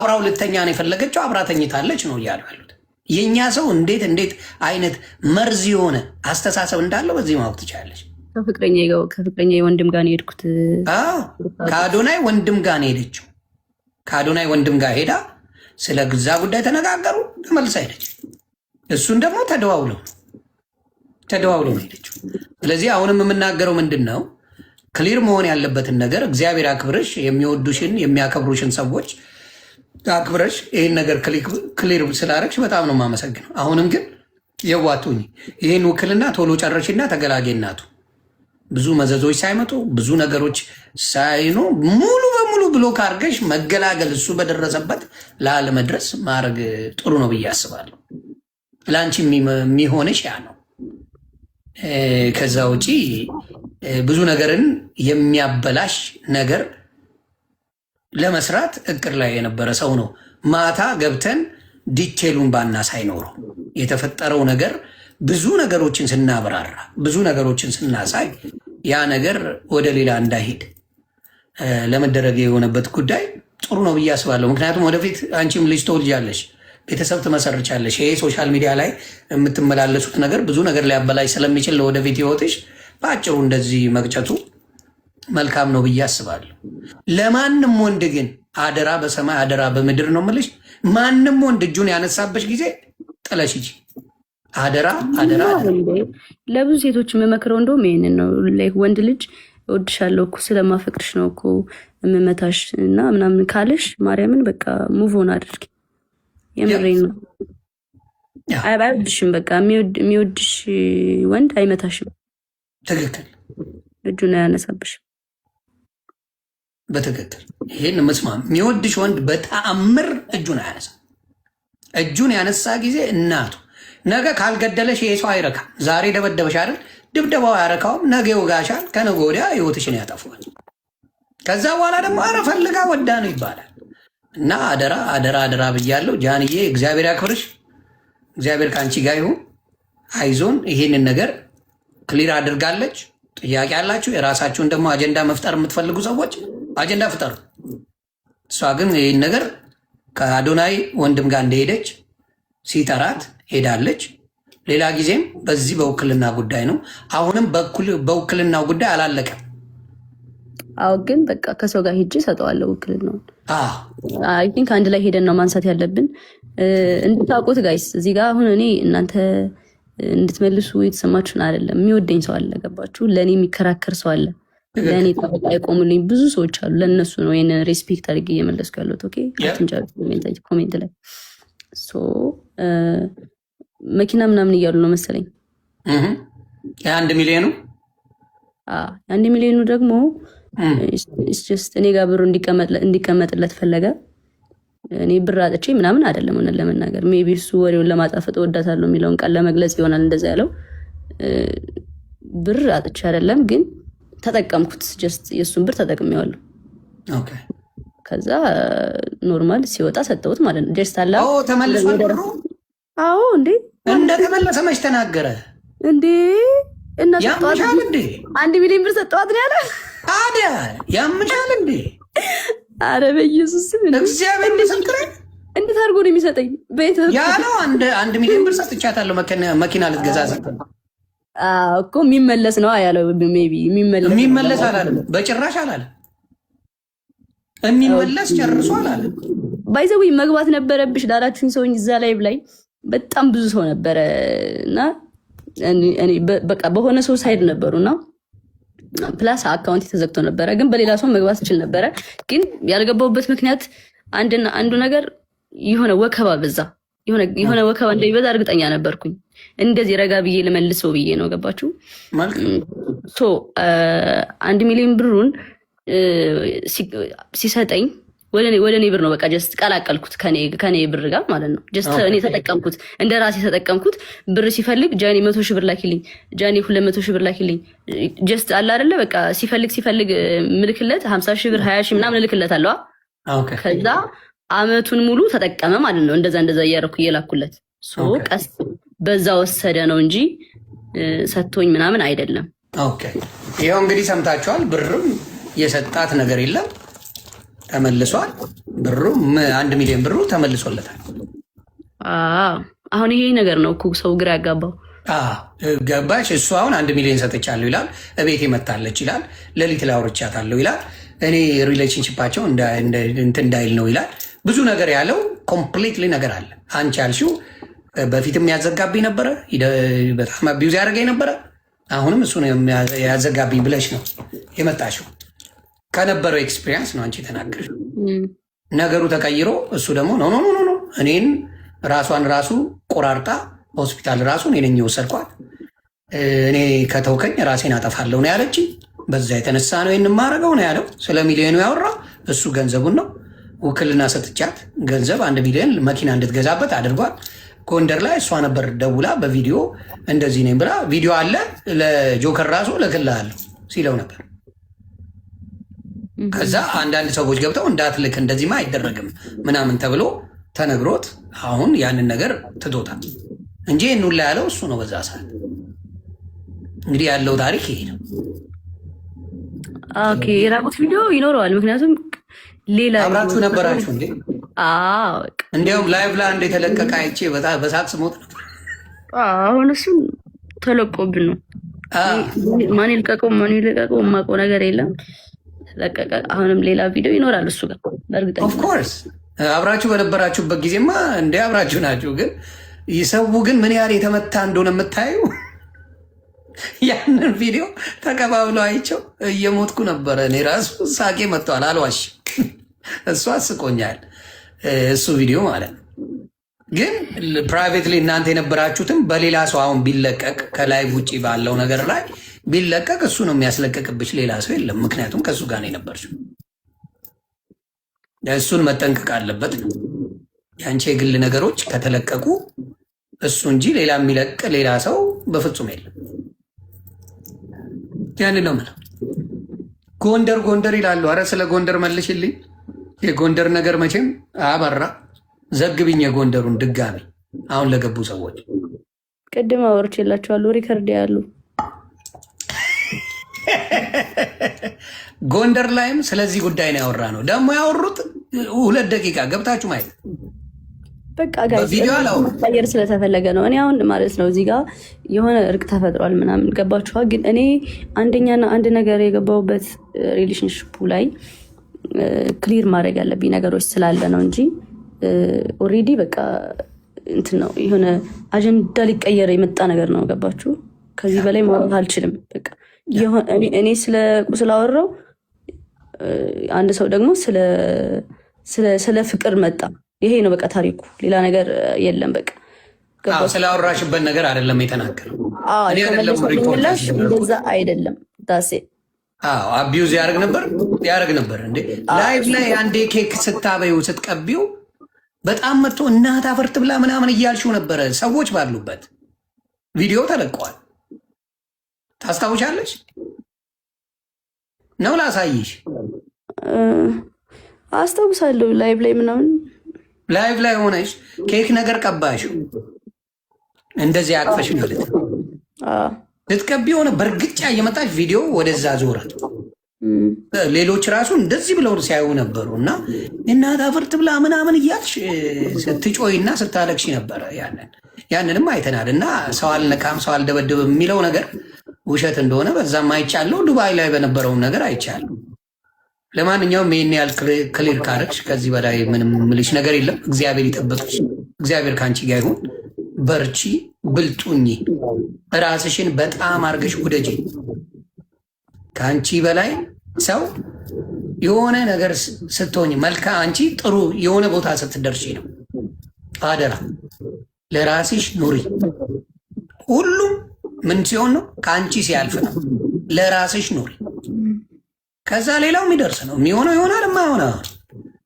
አብራው ልተኛ ነው የፈለገችው፣ አብራ ተኝታለች ነው እያሉ ያሉት። የእኛ ሰው እንዴት አይነት መርዝ የሆነ አስተሳሰብ እንዳለው በዚህ ማወቅ ትችላለች። ከፍቅረኛ ወንድም ጋር ነው የሄድኩት። ከአዶናይ ወንድም ጋር ነው የሄደችው። ከአዶናይ ወንድም ጋር ሄዳ ስለ ግዛ ጉዳይ ተነጋገሩ፣ ተመልሳ ሄደች። እሱን ደግሞ ተደዋውለው ነው ሄደችው። ስለዚህ አሁንም የምናገረው ምንድን ነው፣ ክሊር መሆን ያለበትን ነገር እግዚአብሔር አክብረሽ የሚወዱሽን የሚያከብሩሽን ሰዎች አክብረሽ ይህን ነገር ክሊር ስላረግሽ በጣም ነው የማመሰግነው። አሁንም ግን የዋቱኝ ይህን ውክልና ቶሎ ጨረሽና ተገላጌ እናቱ ብዙ መዘዞች ሳይመጡ ብዙ ነገሮች ሳይኑ ሙሉ በሙሉ ብሎክ አድርገሽ መገላገል እሱ በደረሰበት ላለመድረስ ማድረግ ጥሩ ነው ብዬ አስባለሁ። ለአንቺ የሚሆንሽ ያ ነው። ከዛ ውጪ ብዙ ነገርን የሚያበላሽ ነገር ለመስራት እቅድ ላይ የነበረ ሰው ነው። ማታ ገብተን ዲቴሉን ባና ሳይኖረው የተፈጠረው ነገር ብዙ ነገሮችን ስናብራራ ብዙ ነገሮችን ስናሳይ ያ ነገር ወደ ሌላ እንዳይሄድ ለመደረግ የሆነበት ጉዳይ ጥሩ ነው ብዬ አስባለሁ። ምክንያቱም ወደፊት አንቺም ልጅ ትወልጃለሽ፣ ቤተሰብ ትመሰርቻለሽ። ይሄ ሶሻል ሚዲያ ላይ የምትመላለሱት ነገር ብዙ ነገር ሊያበላሽ ስለሚችል ለወደፊት ህይወትሽ በአጭሩ እንደዚህ መቅጨቱ መልካም ነው ብዬ አስባለሁ። ለማንም ወንድ ግን አደራ በሰማይ አደራ በምድር ነው የምልሽ፣ ማንም ወንድ እጁን ያነሳበሽ ጊዜ ጥለሽ ሂጂ። አደራ አደራ። ለብዙ ሴቶች የምመክረው እንደውም ይሄንን ነው። ወንድ ልጅ እወድሻለሁ እኮ ስለማፈቅርሽ ነው እኮ የምመታሽ እና ምናምን ካለሽ ማርያምን በቃ ሙቭ ኦን አድርጊ። የምሬን ነው። አይወድሽም። በቃ የሚወድሽ ወንድ አይመታሽም። ትክክል። እጁን አያነሳብሽም። በትክክል ይሄን መስማም። የሚወድሽ ወንድ በተአምር እጁን አያነሳ። እጁን ያነሳ ጊዜ እናቱ ነገ ካልገደለሽ ይሄ ሰው አይረካም። ዛሬ ደበደበሽ አይደል? ድብደባው አያረካውም። ነገ ይወጋሻል። ከነገ ወዲያ ህይወትሽን ያጠፋል። ከዛ በኋላ ደግሞ አረ ፈልጋ ወዳ ነው ይባላል። እና አደራ አደራ አደራ ብያለሁ። ጃንዬ እግዚአብሔር ያክብርሽ። እግዚአብሔር ከአንቺ ጋር ይሁን። አይዞን። ይሄንን ነገር ክሊር አድርጋለች። ጥያቄ ያላችሁ የራሳችሁን ደግሞ አጀንዳ መፍጠር የምትፈልጉ ሰዎች አጀንዳ ፍጠሩ። እሷ ግን ይህን ነገር ከአዶናይ ወንድም ጋር እንደሄደች ሲጠራት ሄዳለች። ሌላ ጊዜም በዚህ በውክልና ጉዳይ ነው። አሁንም በውክልናው ጉዳይ አላለቀም። አዎ፣ ግን በቃ ከሰው ጋር ሄጄ ሰጠዋለሁ ውክልናውን። አይ ቲንክ አንድ ላይ ሄደን ነው ማንሳት ያለብን። እንድታውቁት ጋይስ፣ እዚህ ጋር አሁን እኔ እናንተ እንድትመልሱ የተሰማችሁን አይደለም። የሚወደኝ ሰው አለ፣ ገባችሁ? ለእኔ የሚከራከር ሰው አለ፣ ለእኔ ጠበቃ የቆሙልኝ ብዙ ሰዎች አሉ። ለእነሱ ነው ይህን ሬስፔክት አድርጌ እየመለስኩ ያለሁት። ኦኬ፣ ኮሜንት ላይ መኪና ምናምን እያሉ ነው መሰለኝ። የ1 ሚሊዮኑ የ1 ሚሊዮኑ ደግሞ እኔ ጋር ብሩ እንዲቀመጥለት ፈለገ። እኔ ብር አጥቼ ምናምን አይደለም። ሆነን ለመናገር ሜይ ቢ እሱ ወሬውን ለማጣፈጥ እወዳታለሁ የሚለውን ቃል ለመግለጽ ይሆናል እንደዛ ያለው። ብር አጥቼ አይደለም፣ ግን ተጠቀምኩት። ጀስት የእሱን ብር ተጠቅሜዋለሁ። ከዛ ኖርማል ሲወጣ ሰጠሁት ማለት ነው። ጀስት አላ ተመልሷል ብሩ። አዎ እንዴ እንደተመለሰ መች ተናገረ እንዴ? እና ያምሻል እንዴ? 1 ሚሊዮን ብር ሰጠዋት ነው ያለ። ታዲያ ያምሻል እንዴ? አረ በኢየሱስ እግዚአብሔር ምስክሬ። እንዴት አድርጎ ነው የሚሰጠኝ? ያለው 1 ሚሊዮን ብር ሰጥቻታለሁ መኪና ልትገዛ እኮ የሚመለስ ነው ያለው። ሜይ ቢ የሚመለስ አላለም፣ በጭራሽ አላለም። የሚመለስ ጨርሶ አላለም። ባይዘዊ መግባት ነበረብሽ ላላችሁኝ ሰውኝ እዛ ላይ በጣም ብዙ ሰው ነበረ እና በቃ በሆነ ሰው ሳይድ ነበሩና ፕላስ አካውንት ተዘግቶ ነበረ። ግን በሌላ ሰው መግባት ይችል ነበረ። ግን ያልገባሁበት ምክንያት አንዱ ነገር የሆነ ወከባ በዛ፣ የሆነ ወከባ እንደሚበዛ እርግጠኛ ነበርኩኝ። እንደዚህ ረጋ ብዬ ልመልሰው ብዬ ነው። ገባችሁ? 1 ሚሊዮን ብሩን ሲሰጠኝ ወደ እኔ ብር ነው በቃ ጀስት ቀላቀልኩት ከኔ ብር ጋር ማለት ነው። ጀስት እኔ ተጠቀምኩት፣ እንደ ራሴ ተጠቀምኩት። ብር ሲፈልግ ጃኒ 100 ሺህ ብር ላኪልኝ፣ ጃኒ 200 ሺህ ብር ላኪልኝ። ጀስት አለ አይደለ በቃ ሲፈልግ ምልክለት 50 ሺህ ብር 20 ሺህ ምናምን እልክለት አለዋ። ከዛ አመቱን ሙሉ ተጠቀመ ማለት ነው። እንደዛ እያደረኩ እየላኩለት ቀስ በዛ ወሰደ ነው እንጂ ሰጥቶኝ ምናምን አይደለም። ኦኬ፣ ይኸው እንግዲህ ሰምታችኋል። ብርም የሰጣት ነገር የለም። ተመልሷል። ብሩ 1 ሚሊዮን ብሩ ተመልሶለታል። አሁን ይሄ ነገር ነው እኮ ሰው ግራ ያጋባው። ገባሽ? እሱ አሁን 1 ሚሊዮን ሰጥቻለሁ ይላል፣ እቤቴ መታለች ይላል፣ ሌሊት ላይ አውርቻታለሁ ይላል፣ እኔ ሪሌሽንሽፓቸው እንትን እንዳይል ነው ይላል። ብዙ ነገር ያለው ኮምፕሊትሊ ነገር አለ። አንቺ ያልሽው በፊትም ያዘጋብኝ ነበረ፣ በጣም አቢዩዝ ያደረገኝ ነበረ። አሁንም እሱ ያዘጋብኝ ብለሽ ነው የመጣሽው። ከነበረው ኤክስፒሪየንስ ነው አንቺ የተናገርሽው። ነገሩ ተቀይሮ እሱ ደግሞ ኖ ኖ ኖ እኔን ራሷን ራሱ ቆራርጣ ሆስፒታል ራሱ እኔ ነኝ የወሰድኳት፣ እኔ ከተውከኝ ራሴን አጠፋለሁ ነው ያለችኝ። በዛ የተነሳ ነው የማረገው ነው ያለው። ስለ ሚሊዮኑ ያወራው እሱ ገንዘቡን ነው። ውክልና ሰጥቻት ገንዘብ 1 ሚሊዮን መኪና እንድትገዛበት አድርጓል። ጎንደር ላይ እሷ ነበር ደውላ በቪዲዮ እንደዚህ ነኝ ብላ ቪዲዮ አለ ለጆከር ራሱ ልክልሃለሁ ሲለው ነበር። ከዛ አንዳንድ ሰዎች ገብተው እንዳትልክ እንደዚህማ አይደረግም ምናምን ተብሎ ተነግሮት አሁን ያንን ነገር ትቶታል እንጂ ሁላ ያለው እሱ ነው በዛ ሰዓት። እንግዲህ ያለው ታሪክ ይሄ ነው። ኦኬ የራቁት ቪዲዮ ይኖረዋል። ምክንያቱም ሌላ አብራችሁ ነበራችሁ እንዴ? እንዲያውም ላይቭ ላይ አንድ የተለቀቀ አይቼ በሳት ስሞት ነበር። አሁን እሱን ተለቆብን ነው ማን ይልቀቀው ማን ይልቀቀው የማውቀው ነገር የለም። ለቀቀ። አሁንም ሌላ ቪዲዮ ይኖራል እሱ ጋር በእርግጠኛ ኦፍኮርስ አብራችሁ በነበራችሁበት ጊዜማ እንደ አብራችሁ ናችሁ። ግን ይሰው ግን ምን ያህል የተመታ እንደሆነ የምታዩ ያንን ቪዲዮ ተቀባብለው አይቸው እየሞትኩ ነበረ። እኔ ራሱ ሳቄ መጥተዋል፣ አልዋሽ። እሱ አስቆኛል እሱ ቪዲዮ ማለት ነው። ግን ፕራይቬትሊ እናንተ የነበራችሁትም በሌላ ሰው አሁን ቢለቀቅ ከላይቭ ውጭ ባለው ነገር ላይ ቢለቀቅ እሱ ነው የሚያስለቀቅብሽ፣ ሌላ ሰው የለም። ምክንያቱም ከእሱ ጋር ነው የነበርሽው። እሱን መጠንቀቅ አለበት ነው። የአንቺ የግል ነገሮች ከተለቀቁ እሱ እንጂ ሌላ የሚለቅ ሌላ ሰው በፍጹም የለም። ያንን ነው የምለው። ጎንደር ጎንደር ይላሉ። አረ ስለ ጎንደር መልሽልኝ። የጎንደር ነገር መቼም አበራ ዘግብኝ። የጎንደሩን ድጋሚ አሁን ለገቡ ሰዎች ቅድም አወርቼላቸዋለሁ። ሪከርድ ያሉ ጎንደር ላይም ስለዚህ ጉዳይ ነው ያወራ ነው። ደግሞ ያወሩት 2 ደቂቃ ገብታችሁ ማየት በቃ ጋር ስለተፈለገ ነው። እኔ አሁን ማለት ነው እዚህ ጋር የሆነ እርቅ ተፈጥሯል ምናምን ገባችኋ። ግን እኔ አንደኛና አንድ ነገር የገባሁበት ሪሌሽንሽፑ ላይ ክሊር ማድረግ ያለብኝ ነገሮች ስላለ ነው እንጂ ኦልሬዲ በቃ እንትን ነው የሆነ አጀንዳ ሊቀየር የመጣ ነገር ነው። ገባችሁ? ከዚህ በላይ ማውራት አልችልም። በቃ እኔ ስለ ቁስል አወራው፣ አንድ ሰው ደግሞ ስለ ፍቅር መጣ። ይሄ ነው በቃ ታሪኩ፣ ሌላ ነገር የለም። በቃ ስላወራሽበት ነገር አይደለም የተናገረው። እንደዛ አይደለም ዳሴ አቢዩዝ ያደርግ ነበር እንዴ ላይቭ ላይ አንዴ ኬክ ስታበዩ ስትቀቢው በጣም መጥቶ እናት አፈርት ብላ ምናምን እያልሽው ነበረ። ሰዎች ባሉበት ቪዲዮ ተለቀዋል። ታስታውሻለሽ ነው? ላሳይሽ። አስታውሳለሁ። ላይቭ ላይ ምናምን ላይቭ ላይ ሆነሽ ኬክ ነገር ቀባሽው እንደዚህ አቅፈሽ ማለት ነው። ልትቀቢ ሆነ በእርግጫ እየመጣች ቪዲዮ ወደዛ ዞረ። ሌሎች ራሱ እንደዚህ ብለው ሲያዩ ነበሩ። እና እናት አፈርት ብላ ምናምን እያልሽ ስትጮይና ስታለቅሽ ነበረ። ያንንም አይተናል። እና ሰው አልነካም ሰው አልደበደብም የሚለው ነገር ውሸት እንደሆነ በዛም አይቻለሁ። ዱባይ ላይ በነበረውን ነገር አይቻለሁ። ለማንኛውም ይህን ያህል ክሊር ካረግሽ ከዚህ በላይ ምንም ምልሽ ነገር የለም። እግዚአብሔር ይጠብቅሽ። እግዚአብሔር ከአንቺ ጋር ይሁን። በርቺ፣ ብልጡኝ፣ ራስሽን በጣም አርገሽ ውደጂ። ከአንቺ በላይ ሰው የሆነ ነገር ስትሆኝ መልካ አንቺ ጥሩ የሆነ ቦታ ስትደርሺ ነው። አደራ ለራስሽ ኑሪ። ሁሉም ምን ሲሆን ነው? ከአንቺ ሲያልፍ ነው። ለራስሽ ኑሪ። ከዛ ሌላው የሚደርስ ነው። የሚሆነው ይሆናል፣ የማይሆነ።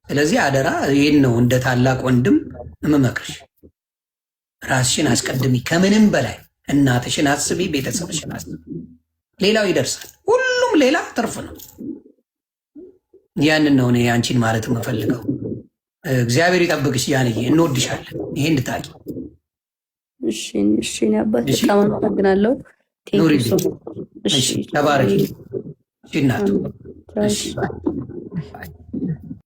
ስለዚህ አደራ ይህን ነው እንደ ታላቅ ወንድም የምመክርሽ። ራስሽን አስቀድሚ። ከምንም በላይ እናትሽን አስቢ፣ ቤተሰብሽን አስቢ። ሌላው ይደርሳል። ሁሉም ሌላ ትርፍ ነው። ያንን ነው እኔ አንቺን ማለት የምፈልገው። እግዚአብሔር ይጠብቅሽ። ያንዬ እንወድሻለን። ይሄ እንድታቂ። እሺ አባት በጣም አመሰግናለሁ። ኑሪ። ተባረኪ እናቱ።